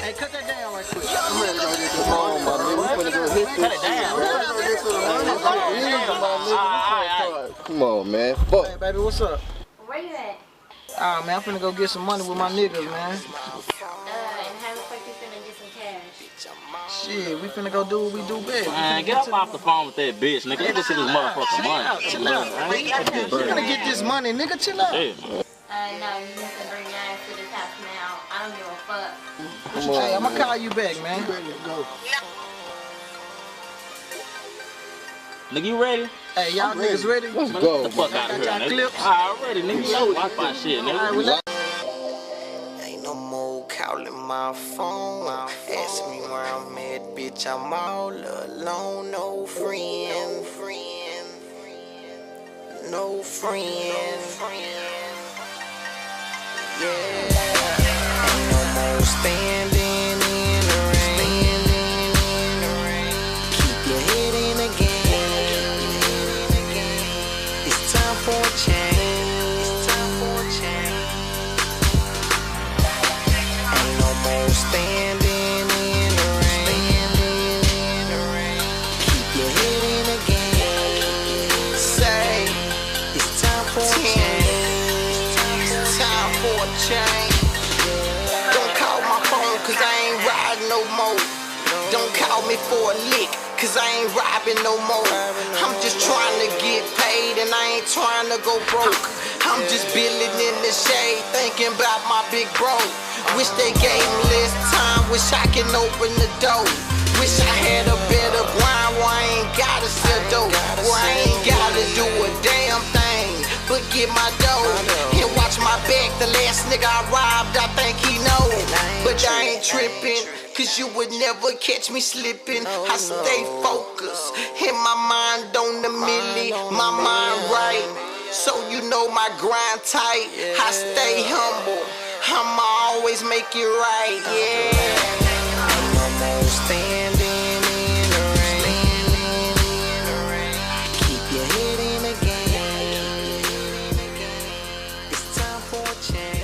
Hey, cut that down right quick. I'm ready to go get some on, my nigga. We finna go hit this. Cut it down. Come on, man. Fuck. Hey, baby, what's up? Where you at? Ah, man, I'm finna go get some money with my niggas, man. And how the fuck you finna get some cash? Shit, we finna go do what we do best. Man, get up off the phone with that bitch, nigga. Let this shit is motherfucking money. Chill out. We finna get this money, nigga. Chill out. No, you need to bring your ass to this house now. I don't give a fuck. Come on, hey, I'm gonna call you back, man. Nigga, you ready? Hey, y'all niggas ready? Let's go. Get the fuck out of here, Got y'all nigga. clips? Already, nigga. You know watch my shit, nigga. Ain't no more calling my phone. Ask me where I'm at, bitch. I'm all alone. No friend. No friend. Yeah. Ain't no more standing in the rain. Keep your head in the game. It's time for a change. Ain't no more standing in the rain. Keep your head in the game. Say it's time for a change. Time for a change. Don't call my phone cause I ain't riding no more. Don't call me for a lick cause I ain't robbing no more. I'm just trying to get paid and I ain't trying to go broke. I'm just building in the shade thinking about my big bro. Wish they gave me less time, wish I can open the door. Wish I had a better grind where I ain't gotta sell dope, where I ain't gotta do a damn thing but get my dough. And watch my back, the last nigga I robbed, I think he know. But I ain't tripping, cause you would never catch me slipping. I stay focused, and my mind on the milli, my mind right. So you know my grind tight, I stay humble, I'ma always make it right, yeah. No more standing in the rain. Keep your head in the game. It's time for a change.